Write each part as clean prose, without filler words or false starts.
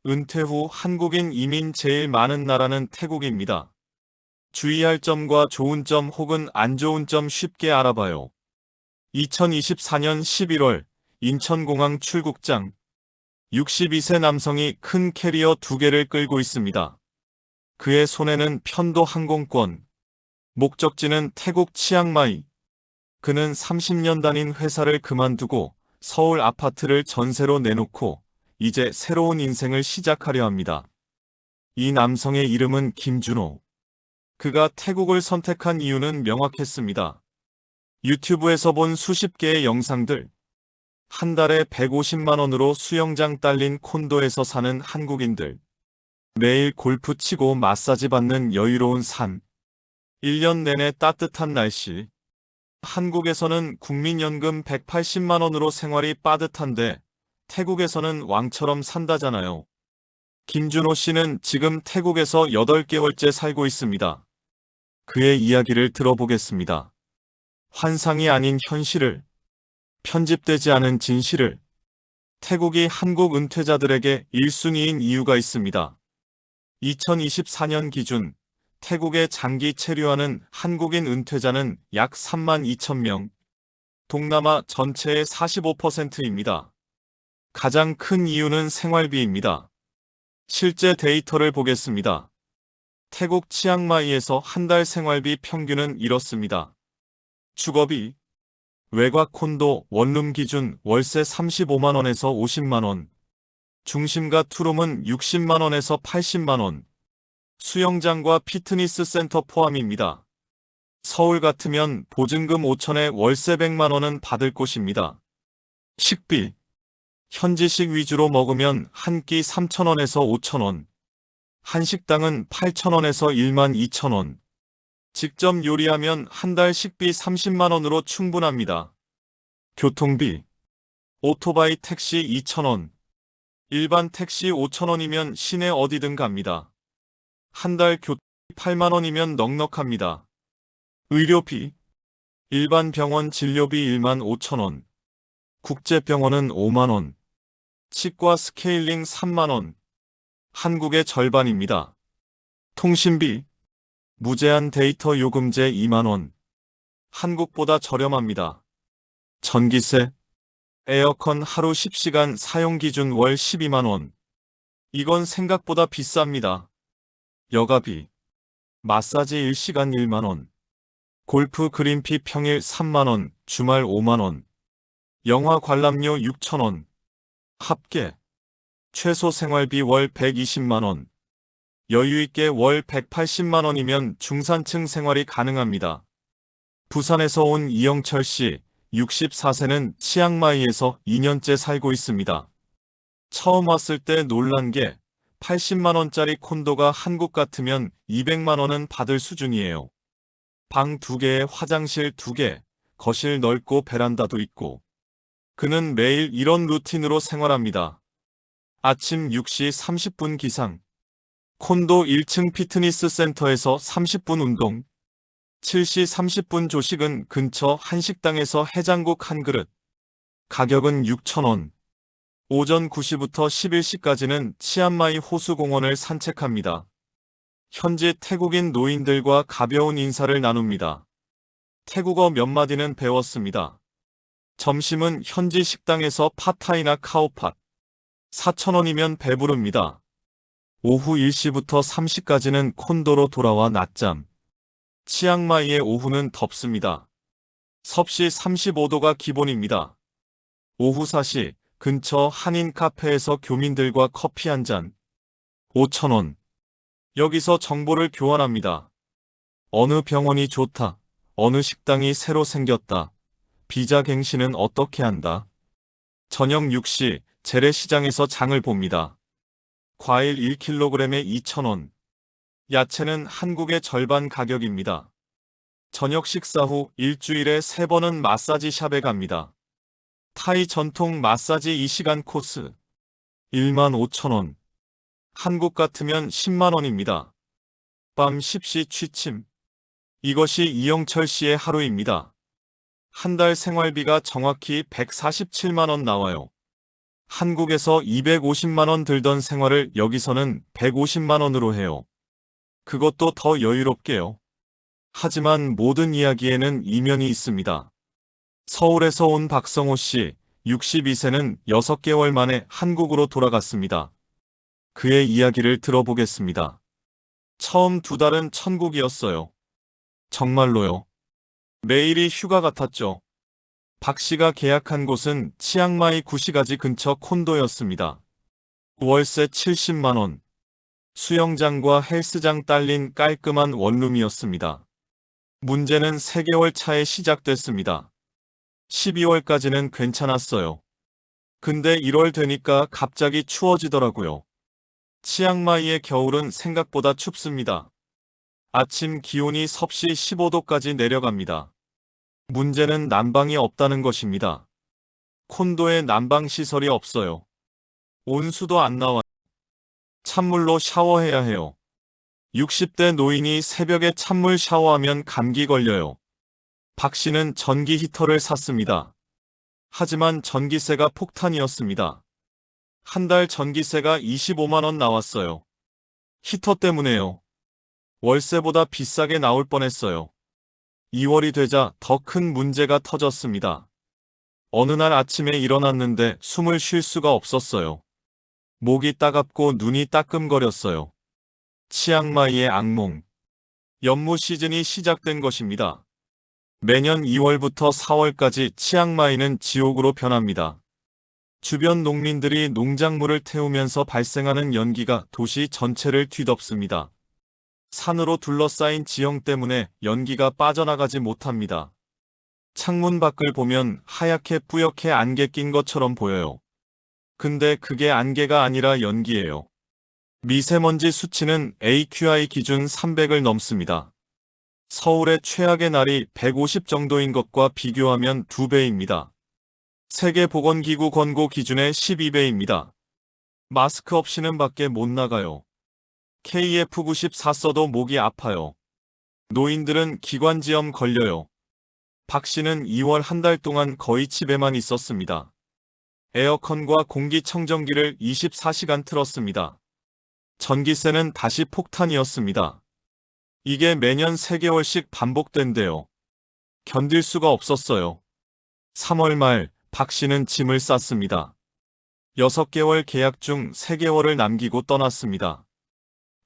은퇴 후 한국인 이민 제일 많은 나라는 태국입니다. 주의할 점과 좋은 점 혹은 안 좋은 점 쉽게 알아봐요. 2024년 11월 인천공항 출국장 62세 남성이 큰 캐리어 2개를 끌고 있습니다. 그의 손에는 편도 항공권. 목적지는 태국 치앙마이. 그는 30년 다닌 회사를 그만두고 서울 아파트를 전세로 내놓고 이제 새로운 인생을 시작하려 합니다. 이 남성의 이름은 김준호. 그가 태국을 선택한 이유는 명확했습니다. 유튜브에서 본 수십 개의 영상들, 한 달에 150만 원으로 수영장 딸린 콘도에서 사는 한국인들, 매일 골프 치고 마사지 받는 여유로운 삶, 1년 내내 따뜻한 날씨. 한국에서는 국민연금 180만 원으로 생활이 빠듯한데 태국에서는 왕처럼 산다잖아요. 김준호 씨는 지금 태국에서 8개월째 살고 있습니다. 그의 이야기를 들어보겠습니다. 환상이 아닌 현실을, 편집되지 않은 진실을. 태국이 한국 은퇴자들에게 1순위인 이유가 있습니다. 2024년 기준 태국에 장기 체류하는 한국인 은퇴자는 약 3만 2천 명, 동남아 전체의 45%입니다. 가장 큰 이유는 생활비입니다. 실제 데이터를 보겠습니다. 태국 치앙마이에서 한 달 생활비 평균은 이렇습니다. 주거비, 외곽 콘도 원룸 기준 월세 35만 원에서 50만 원, 중심가 투룸은 60만 원에서 80만 원, 수영장과 피트니스 센터 포함입니다. 서울 같으면 보증금 5천에 월세 100만 원은 받을 곳입니다. 식비, 현지식 위주로 먹으면 한 끼 3천 원에서 5천 원, 한식당은 8천 원에서 1만 2천 원, 직접 요리하면 한 달 식비 30만 원으로 충분합니다. 교통비, 오토바이 택시 2천 원, 일반 택시 5천 원이면 시내 어디든 갑니다. 한 달 교통비 8만 원이면 넉넉합니다. 의료비, 일반 병원 진료비 1만 5천 원, 국제병원은 5만 원, 치과 스케일링 3만 원, 한국의 절반입니다. 통신비, 무제한 데이터 요금제 2만 원, 한국보다 저렴합니다. 전기세, 에어컨 하루 10시간 사용 기준 월 12만 원. 이건 생각보다 비쌉니다. 여가비, 마사지 1시간 1만 원, 골프 그린피 평일 3만 원, 주말 5만 원, 영화 관람료 6천 원, 합계, 최소 생활비 월 120만 원, 여유있게 월 180만 원이면 중산층 생활이 가능합니다. 부산에서 온 이영철 씨, 64세는 치앙마이에서 2년째 살고 있습니다. 처음 왔을 때 놀란 게 80만 원짜리 콘도가 한국 같으면 200만 원은 받을 수준이에요. 방 2개에 화장실 2개, 거실 넓고 베란다도 있고. 그는 매일 이런 루틴으로 생활합니다. 아침 6시 30분 기상, 콘도 1층 피트니스 센터에서 30분 운동, 7시 30분 조식은 근처 한식당에서 해장국 한 그릇, 가격은 6천 원. 오전 9시부터 11시까지는 치안마이 호수공원을 산책합니다. 현지 태국인 노인들과 가벼운 인사를 나눕니다. 태국어 몇 마디는 배웠습니다. 점심은 현지 식당에서 팟타이나 카오팟. 4천 원이면 배부릅니다. 오후 1시부터 3시까지는 콘도로 돌아와 낮잠. 치앙마이의 오후는 덥습니다. 섭씨 35도가 기본입니다. 오후 4시 근처 한인 카페에서 교민들과 커피 한 잔. 5천 원. 여기서 정보를 교환합니다. 어느 병원이 좋다. 어느 식당이 새로 생겼다. 비자 갱신은 어떻게 한다. 저녁 6시 재래시장에서 장을 봅니다. 과일 1kg에 2,000원. 야채는 한국의 절반 가격입니다. 저녁 식사 후 일주일에 3번은 마사지 샵에 갑니다. 타이 전통 마사지 2시간 코스. 1만 5천 원. 한국 같으면 10만 원입니다. 밤 10시 취침. 이것이 이영철 씨의 하루입니다. 한 달 생활비가 정확히 147만 원 나와요. 한국에서 250만 원 들던 생활을 여기서는 150만 원으로 해요. 그것도 더 여유롭게요. 하지만 모든 이야기에는 이면이 있습니다. 서울에서 온 박성호 씨, 62세는 6개월 만에 한국으로 돌아갔습니다. 그의 이야기를 들어보겠습니다. 처음 2달은 천국이었어요. 정말로요. 매일이 휴가 같았죠. 박 씨가 계약한 곳은 치앙마이 구시가지 근처 콘도였습니다. 월세 70만 원. 수영장과 헬스장 딸린 깔끔한 원룸이었습니다. 문제는 3개월 차에 시작됐습니다. 12월까지는 괜찮았어요. 근데 1월 되니까 갑자기 추워지더라고요. 치앙마이의 겨울은 생각보다 춥습니다. 아침 기온이 섭씨 15도까지 내려갑니다. 문제는 난방이 없다는 것입니다. 콘도에 난방 시설이 없어요. 온수도 안 나와요. 찬물로 샤워해야 해요. 60대 노인이 새벽에 찬물 샤워하면 감기 걸려요. 박 씨는 전기 히터를 샀습니다. 하지만 전기세가 폭탄이었습니다. 한 달 전기세가 25만 원 나왔어요. 히터 때문에요. 월세보다 비싸게 나올 뻔했어요. 2월이 되자 더 큰 문제가 터졌습니다. 어느 날 아침에 일어났는데 숨을 쉴 수가 없었어요. 목이 따갑고 눈이 따끔거렸어요. 치앙마이의 악몽. 연무 시즌이 시작된 것입니다. 매년 2월부터 4월까지 치앙마이는 지옥으로 변합니다. 주변 농민들이 농작물을 태우면서 발생하는 연기가 도시 전체를 뒤덮습니다. 산으로 둘러싸인 지형 때문에 연기가 빠져나가지 못합니다. 창문 밖을 보면 하얗게 뿌옇게 안개 낀 것처럼 보여요. 근데 그게 안개가 아니라 연기예요. 미세먼지 수치는 AQI 기준 300을 넘습니다. 서울의 최악의 날이 150 정도인 것과 비교하면 2배입니다. 세계보건기구 권고 기준의 12배입니다. 마스크 없이는 밖에 못 나가요. KF94 써도 목이 아파요. 노인들은 기관지염 걸려요. 박 씨는 2월 한 달 동안 거의 집에만 있었습니다. 에어컨과 공기청정기를 24시간 틀었습니다. 전기세는 다시 폭탄이었습니다. 이게 매년 3개월씩 반복된대요. 견딜 수가 없었어요. 3월 말 박 씨는 짐을 쌌습니다. 6개월 계약 중 3개월을 남기고 떠났습니다.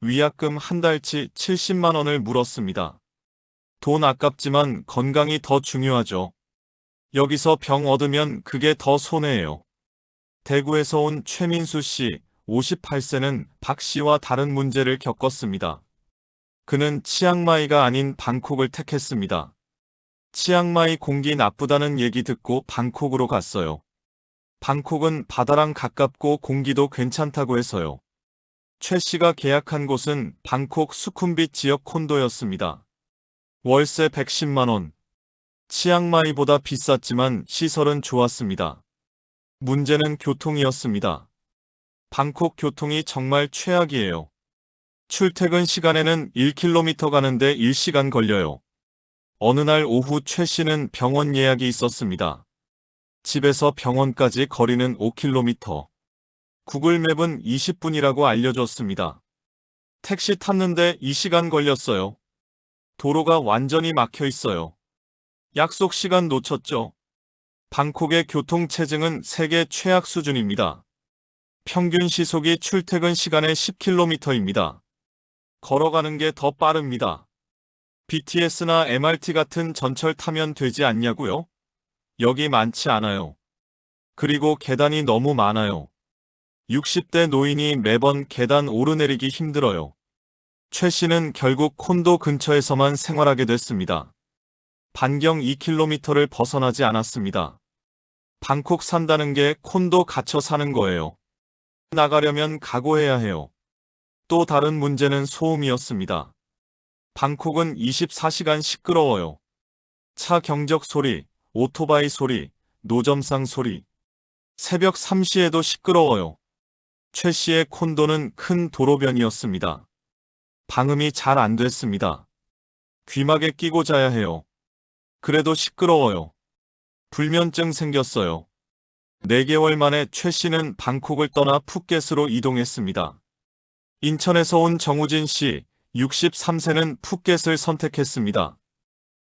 위약금 한 달치 70만 원을 물었습니다. 돈 아깝지만 건강이 더 중요하죠. 여기서 병 얻으면 그게 더 손해예요. 대구에서 온 최민수 씨, 58세는 박 씨와 다른 문제를 겪었습니다. 그는 치앙마이가 아닌 방콕을 택했습니다. 치앙마이 공기 나쁘다는 얘기 듣고 방콕으로 갔어요. 방콕은 바다랑 가깝고 공기도 괜찮다고 해서요. 최 씨가 계약한 곳은 방콕 수쿰빗 지역 콘도였습니다. 월세 110만 원. 치앙마이보다 비쌌지만 시설은 좋았습니다. 문제는 교통이었습니다. 방콕 교통이 정말 최악이에요. 출퇴근 시간에는 1km 가는데 1시간 걸려요. 어느 날 오후 최 씨는 병원 예약이 있었습니다. 집에서 병원까지 거리는 5km. 구글맵은 20분이라고 알려줬습니다. 택시 탔는데 2시간 걸렸어요. 도로가 완전히 막혀 있어요. 약속 시간 놓쳤죠. 방콕의 교통체증은 세계 최악 수준입니다. 평균 시속이 출퇴근 시간의 10km입니다. 걸어가는 게 더 빠릅니다. BTS나 MRT 같은 전철 타면 되지 않냐고요? 여기 많지 않아요. 그리고 계단이 너무 많아요. 60대 노인이 매번 계단 오르내리기 힘들어요. 최 씨는 결국 콘도 근처에서만 생활하게 됐습니다. 반경 2km를 벗어나지 않았습니다. 방콕 산다는 게 콘도 갇혀 사는 거예요. 나가려면 각오해야 해요. 또 다른 문제는 소음이었습니다. 방콕은 24시간 시끄러워요. 차 경적 소리, 오토바이 소리, 노점상 소리. 새벽 3시에도 시끄러워요. 최 씨의 콘도는 큰 도로변이었습니다. 방음이 잘 안 됐습니다. 귀마개 끼고 자야 해요. 그래도 시끄러워요. 불면증 생겼어요. 4개월 만에 최 씨는 방콕을 떠나 푸켓으로 이동했습니다. 인천에서 온 정우진 씨, 63세는 푸켓을 선택했습니다.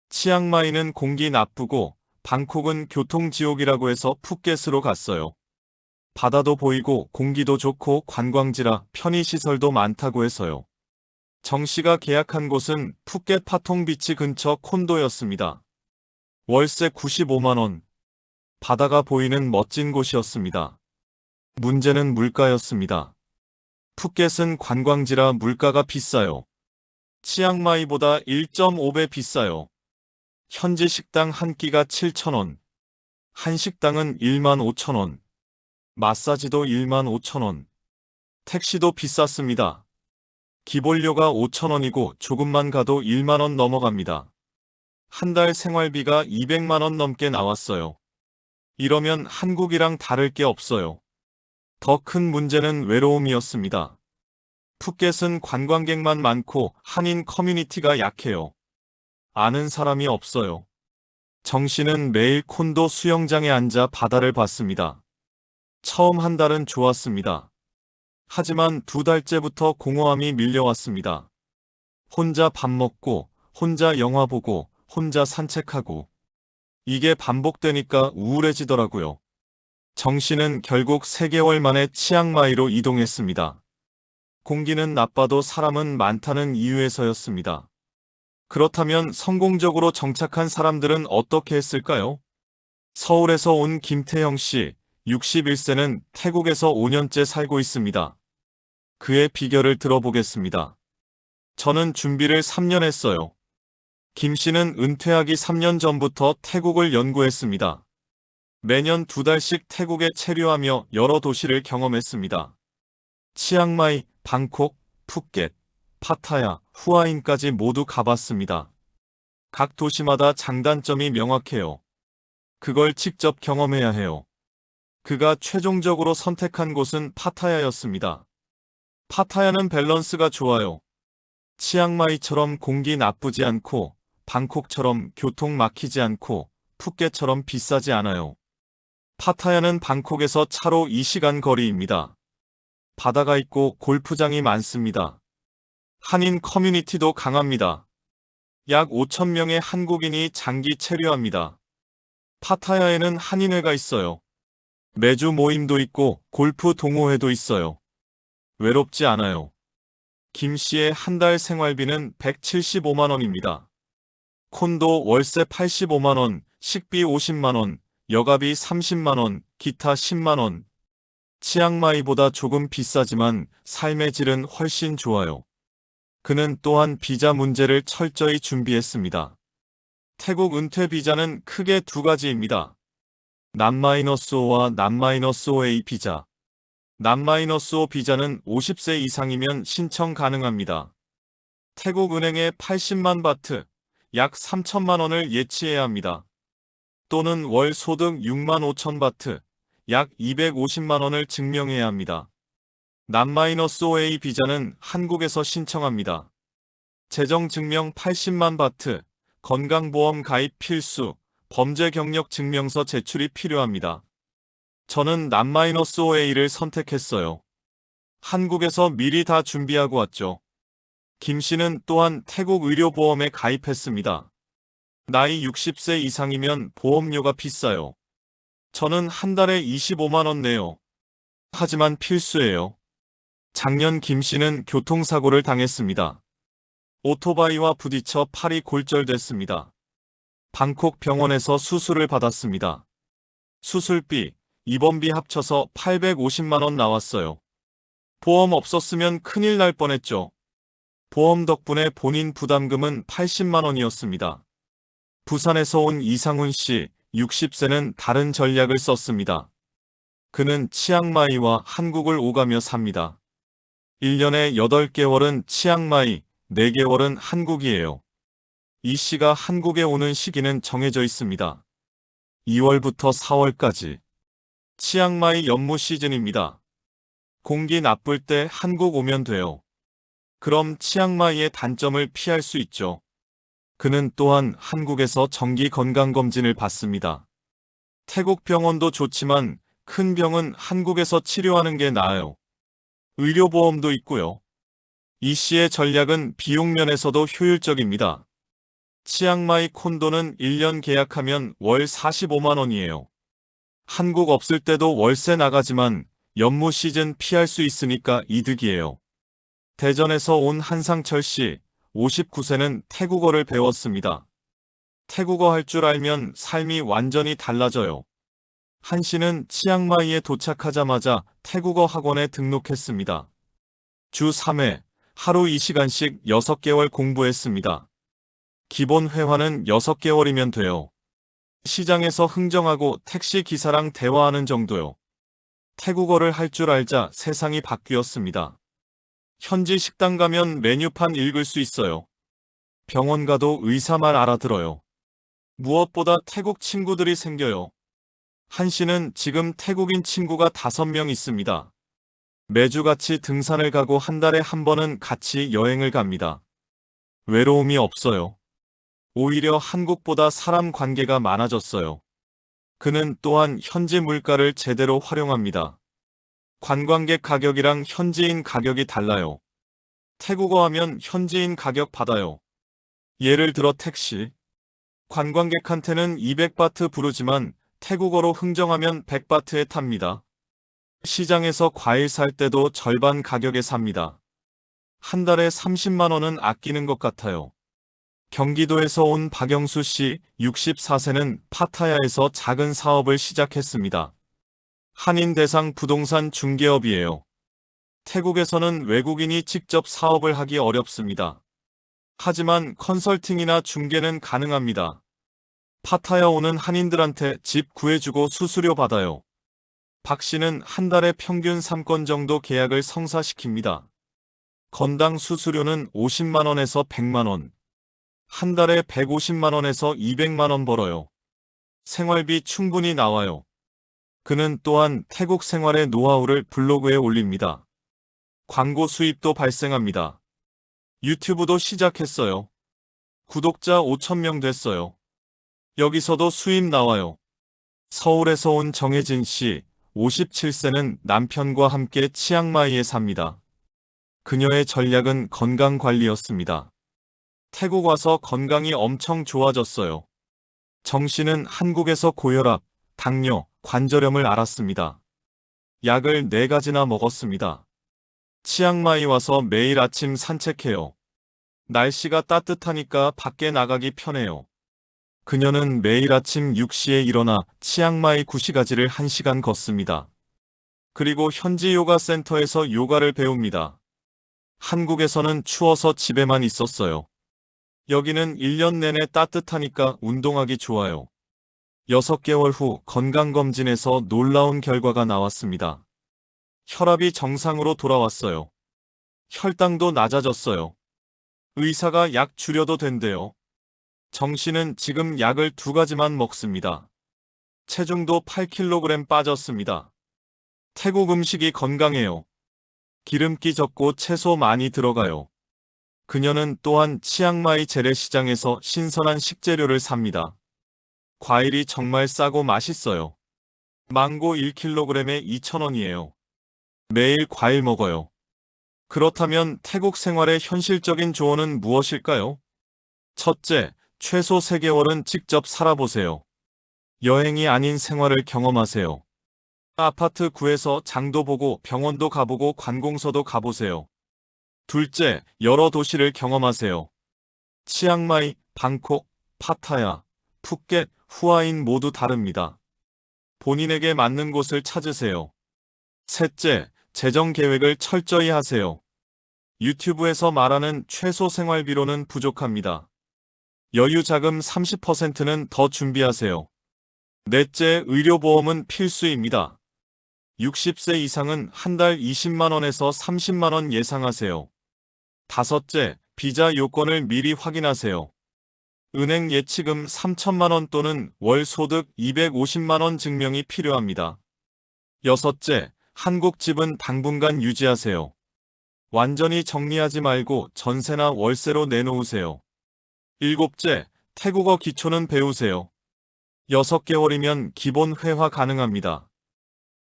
치앙마이는 공기 나쁘고 방콕은 교통지옥이라고 해서 푸켓으로 갔어요. 바다도 보이고 공기도 좋고 관광지라 편의시설도 많다고 해서요. 정 씨가 계약한 곳은 푸켓 파통비치 근처 콘도였습니다. 월세 95만 원. 바다가 보이는 멋진 곳이었습니다. 문제는 물가였습니다. 푸켓은 관광지라 물가가 비싸요. 치앙마이보다 1.5배 비싸요. 현지 식당 한 끼가 7,000원. 한식당은 15,000원. 마사지도 15,000원. 택시도 비쌌습니다. 기본료가 5,000원이고 조금만 가도 1만 원 넘어갑니다. 한 달 생활비가 200만 원 넘게 나왔어요. 이러면 한국이랑 다를 게 없어요. 더 큰 문제는 외로움이었습니다. 푸켓은 관광객만 많고 한인 커뮤니티가 약해요. 아는 사람이 없어요. 정 씨는 매일 콘도 수영장에 앉아 바다를 봤습니다. 처음 한 달은 좋았습니다. 하지만 2달째부터 공허함이 밀려왔습니다. 혼자 밥 먹고, 혼자 영화 보고, 혼자 산책하고. 이게 반복되니까 우울해지더라고요. 정 씨는 결국 3개월 만에 치앙마이로 이동했습니다. 공기는 나빠도 사람은 많다는 이유에서였습니다. 그렇다면 성공적으로 정착한 사람들은 어떻게 했을까요? 서울에서 온 김태형 씨, 61세는 태국에서 5년째 살고 있습니다. 그의 비결을 들어보겠습니다. 저는 준비를 3년 했어요. 김 씨는 은퇴하기 3년 전부터 태국을 연구했습니다. 매년 2달씩 태국에 체류하며 여러 도시를 경험했습니다. 치앙마이, 방콕, 푸켓, 파타야, 후아인까지 모두 가봤습니다. 각 도시마다 장단점이 명확해요. 그걸 직접 경험해야 해요. 그가 최종적으로 선택한 곳은 파타야였습니다. 파타야는 밸런스가 좋아요. 치앙마이처럼 공기 나쁘지 않고 방콕처럼 교통 막히지 않고 푸켓처럼 비싸지 않아요. 파타야는 방콕에서 차로 2시간 거리입니다. 바다가 있고 골프장이 많습니다. 한인 커뮤니티도 강합니다. 약 5,000명의 한국인이 장기 체류합니다. 파타야에는 한인회가 있어요. 매주 모임도 있고 골프 동호회도 있어요. 외롭지 않아요. 김 씨의 한 달 생활비는 175만 원입니다. 콘도 월세 85만 원, 식비 50만 원, 여가비 30만 원, 기타 10만 원. 치앙마이보다 조금 비싸지만 삶의 질은 훨씬 좋아요. 그는 또한 비자 문제를 철저히 준비했습니다. 태국 은퇴 비자는 크게 2가지입니다. 남-5와 남-5A 비자. 남-5 비자는 50세 이상이면 신청 가능합니다. 태국 은행에 80만 바트, 약 3천만 원을 예치해야 합니다. 또는 월 소득 6만 5천 바트, 약 250만 원을 증명해야 합니다. 남-5A 비자는 한국에서 신청합니다. 재정증명 80만 바트, 건강보험 가입 필수, 범죄 경력 증명서 제출이 필요합니다. 저는 남-5A를 선택했어요. 한국에서 미리 다 준비하고 왔죠. 김 씨는 또한 태국 의료보험에 가입했습니다. 나이 60세 이상이면 보험료가 비싸요. 저는 한 달에 25만 원 내요. 하지만 필수예요. 작년 김 씨는 교통사고를 당했습니다. 오토바이와 부딪혀 팔이 골절됐습니다. 방콕 병원에서 수술을 받았습니다. 수술비, 입원비 합쳐서 850만 원 나왔어요. 보험 없었으면 큰일 날 뻔했죠. 보험 덕분에 본인 부담금은 80만 원이었습니다. 부산에서 온 이상훈 씨, 60세는 다른 전략을 썼습니다. 그는 치앙마이와 한국을 오가며 삽니다. 1년에 8개월은 치앙마이, 4개월은 한국이에요. 이 씨가 한국에 오는 시기는 정해져 있습니다. 2월부터 4월까지. 치앙마이 연무 시즌입니다. 공기 나쁠 때 한국 오면 돼요. 그럼 치앙마이의 단점을 피할 수 있죠. 그는 또한 한국에서 정기 건강검진을 받습니다. 태국 병원도 좋지만 큰 병은 한국에서 치료하는 게 나아요. 의료보험도 있고요. 이 씨의 전략은 비용 면에서도 효율적입니다. 치앙마이 콘도는 1년 계약하면 월 45만 원이에요. 한국 없을 때도 월세 나가지만 연무 시즌 피할 수 있으니까 이득이에요. 대전에서 온 한상철 씨, 59세는 태국어를 배웠습니다. 태국어 할 줄 알면 삶이 완전히 달라져요. 한 씨는 치앙마이에 도착하자마자 태국어 학원에 등록했습니다. 주 3회, 하루 2시간씩 6개월 공부했습니다. 기본 회화는 6개월이면 돼요. 시장에서 흥정하고 택시 기사랑 대화하는 정도요. 태국어를 할 줄 알자 세상이 바뀌었습니다. 현지 식당 가면 메뉴판 읽을 수 있어요. 병원 가도 의사 말 알아들어요. 무엇보다 태국 친구들이 생겨요. 한 씨는 지금 태국인 친구가 5명 있습니다. 매주 같이 등산을 가고 한 달에 한 번은 같이 여행을 갑니다. 외로움이 없어요. 오히려 한국보다 사람 관계가 많아졌어요. 그는 또한 현지 물가를 제대로 활용합니다. 관광객 가격이랑 현지인 가격이 달라요. 태국어 하면 현지인 가격 받아요. 예를 들어 택시. 관광객한테는 200바트 부르지만 태국어로 흥정하면 100바트에 탑니다. 시장에서 과일 살 때도 절반 가격에 삽니다. 한 달에 30만 원은 아끼는 것 같아요. 경기도에서 온 박영수 씨 64세는 파타야에서 작은 사업을 시작했습니다. 한인 대상 부동산 중개업이에요. 태국에서는 외국인이 직접 사업을 하기 어렵습니다. 하지만 컨설팅이나 중개는 가능합니다. 파타야 오는 한인들한테 집 구해주고 수수료 받아요. 박 씨는 한 달에 평균 3건 정도 계약을 성사시킵니다. 건당 수수료는 50만 원에서 100만 원. 한 달에 150만 원에서 200만 원 벌어요. 생활비 충분히 나와요. 그는 또한 태국 생활의 노하우를 블로그에 올립니다. 광고 수입도 발생합니다. 유튜브도 시작했어요. 구독자 5,000명 됐어요. 여기서도 수입 나와요. 서울에서 온 정혜진 씨, 57세는 남편과 함께 치앙마이에 삽니다. 그녀의 전략은 건강관리였습니다. 태국 와서 건강이 엄청 좋아졌어요. 정 씨는 한국에서 고혈압, 당뇨, 관절염을 앓았습니다. 약을 4가지나 먹었습니다. 치앙마이 와서 매일 아침 산책해요. 날씨가 따뜻하니까 밖에 나가기 편해요. 그녀는 매일 아침 6시에 일어나 치앙마이 구시가지를 1시간 걷습니다. 그리고 현지 요가 센터에서 요가를 배웁니다. 한국에서는 추워서 집에만 있었어요. 여기는 1년 내내 따뜻하니까 운동하기 좋아요. 6개월 후 건강검진에서 놀라운 결과가 나왔습니다. 혈압이 정상으로 돌아왔어요. 혈당도 낮아졌어요. 의사가 약 줄여도 된대요. 정 씨는 지금 약을 2가지만 먹습니다. 체중도 8kg 빠졌습니다. 태국 음식이 건강해요. 기름기 적고 채소 많이 들어가요. 그녀는 또한 치앙마이 재래시장에서 신선한 식재료를 삽니다. 과일이 정말 싸고 맛있어요. 망고 1kg에 2,000원이에요. 매일 과일 먹어요. 그렇다면 태국 생활의 현실적인 조언은 무엇일까요? 첫째, 최소 3개월은 직접 살아보세요. 여행이 아닌 생활을 경험하세요. 아파트 구해서 장도 보고 병원도 가보고 관공서도 가보세요. 둘째, 여러 도시를 경험하세요. 치앙마이, 방콕, 파타야, 푸켓, 후아인 모두 다릅니다. 본인에게 맞는 곳을 찾으세요. 셋째, 재정 계획을 철저히 하세요. 유튜브에서 말하는 최소 생활비로는 부족합니다. 여유 자금 30%는 더 준비하세요. 넷째, 의료보험은 필수입니다. 60세 이상은 한 달 20만 원에서 30만 원 예상하세요. 다섯째, 비자 요건을 미리 확인하세요. 은행 예치금 3천만 원 또는 월 소득 250만 원 증명이 필요합니다. 여섯째, 한국 집은 당분간 유지하세요. 완전히 정리하지 말고 전세나 월세로 내놓으세요. 일곱째, 태국어 기초는 배우세요. 6개월이면 기본 회화 가능합니다.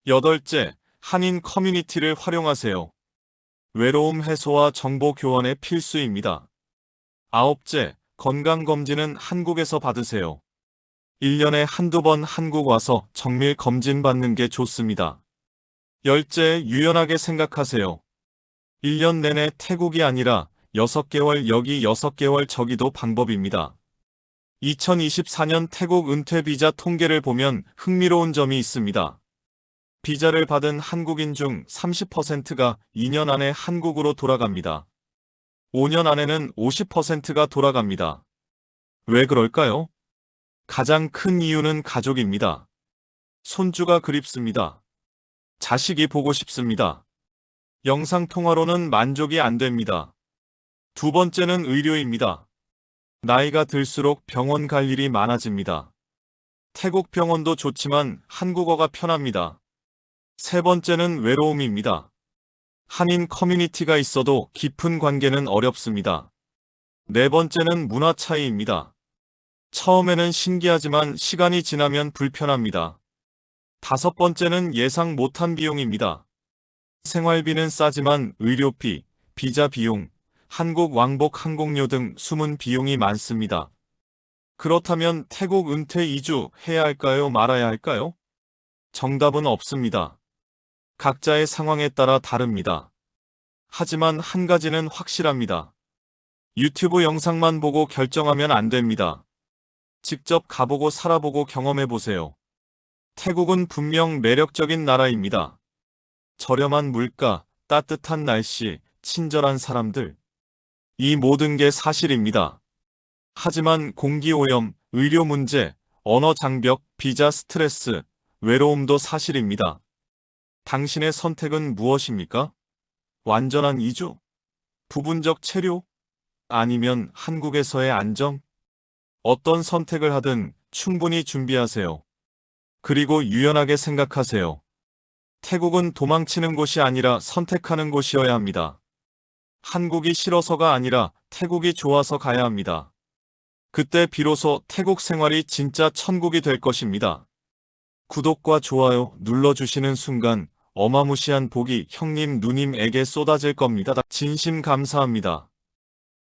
8째, 한인 커뮤니티를 활용하세요. 외로움 해소와 정보 교환에 필수입니다. 9째, 건강검진은 한국에서 받으세요. 1년에 한두 번 한국 와서 정밀 검진 받는 게 좋습니다. 10째, 유연하게 생각하세요. 1년 내내 태국이 아니라 6개월 여기 6개월 저기도 방법입니다. 2024년 태국 은퇴 비자 통계를 보면 흥미로운 점이 있습니다. 비자를 받은 한국인 중 30%가 2년 안에 한국으로 돌아갑니다. 5년 안에는 50%가 돌아갑니다. 왜 그럴까요? 가장 큰 이유는 가족입니다. 손주가 그립습니다. 자식이 보고 싶습니다. 영상통화로는 만족이 안 됩니다. 두 번째는 의료입니다. 나이가 들수록 병원 갈 일이 많아집니다. 태국 병원도 좋지만 한국어가 편합니다. 세 번째는 외로움입니다. 한인 커뮤니티가 있어도 깊은 관계는 어렵습니다. 네 번째는 문화 차이입니다. 처음에는 신기하지만 시간이 지나면 불편합니다. 다섯 번째는 예상 못한 비용입니다. 생활비는 싸지만 의료비, 비자 비용, 한국 왕복 항공료 등 숨은 비용이 많습니다. 그렇다면 태국 은퇴 이주 해야 할까요? 말아야 할까요? 정답은 없습니다. 각자의 상황에 따라 다릅니다. 하지만 한 가지는 확실합니다. 유튜브 영상만 보고 결정하면 안 됩니다. 직접 가보고 살아보고 경험해보세요. 태국은 분명 매력적인 나라입니다. 저렴한 물가, 따뜻한 날씨, 친절한 사람들. 이 모든 게 사실입니다. 하지만 공기오염, 의료 문제, 언어 장벽, 비자 스트레스, 외로움도 사실입니다. 당신의 선택은 무엇입니까? 완전한 이주? 부분적 체류? 아니면 한국에서의 안정? 어떤 선택을 하든 충분히 준비하세요. 그리고 유연하게 생각하세요. 태국은 도망치는 곳이 아니라 선택하는 곳이어야 합니다. 한국이 싫어서가 아니라 태국이 좋아서 가야 합니다. 그때 비로소 태국 생활이 진짜 천국이 될 것입니다. 구독과 좋아요 눌러주시는 순간 어마무시한 복이 형님 누님에게 쏟아질 겁니다. 진심 감사합니다.